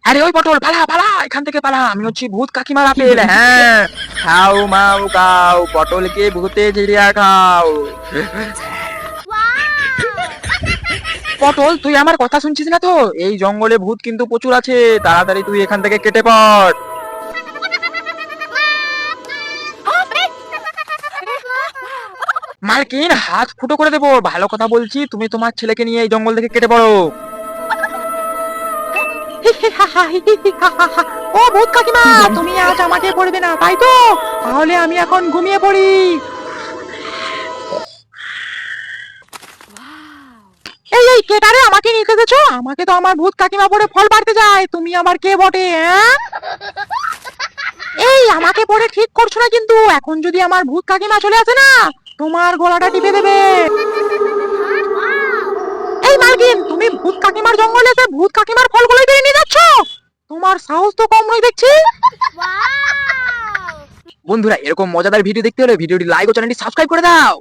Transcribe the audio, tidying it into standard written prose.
আরে ওই পটল, পালা পালা, এখান থেকে পালা, আমি হচ্ছি ভূত কাকিমার আপেল। হ্যাঁ, খাও মাও খাও, পটলকে ভূতে ঝিরিয়া খাও। পটল, তুই আমার কথা শুনছিস না তো? এই জঙ্গলে ভূত কিন্তু প্রচুর আছে, তাড়াতাড়ি তুই এখান থেকে কেটে পড়। মালকিন, হাত ফুটো করে দেবো, ভালো কথা বলছি, তুমি তোমার ছেলেকে নিয়ে এই জঙ্গল থেকে কেটে পড়ো। ও ভূত কাকিমা, তুমি আজ আমাকে পড়বে না তাই তো? তাহলে আমি এখন ঘুমিয়ে পড়ি। এই এই কেটারে আমাকে নিতে এসেছো? আমাকে তো আমার ভূত কাকিমা পড়ে ফল পাড়তে যায়, তুমি আমার কে বটে? হ্যাঁ, এই আমাকে পড়ে ঠিক করছো না কিন্তু, এখন যদি আমার ভূত কাকিমা চলে আসে না, তোমার গলাটা টিপে দেবে। এই মালকিন, তুমি ভূত কাকিমার জঙ্গলে এসে ভূত কাকিমার ফলগুলোই পেরে নিয়ে যাচ্ছ? তোমার সাহস তো কম নয় দেখছি। বন্ধুরা, এরকম মজাদার ভিডিও দেখতে হলে ভিডিওটি লাইক ও চ্যানেলটি সাবস্ক্রাইব করে দাও।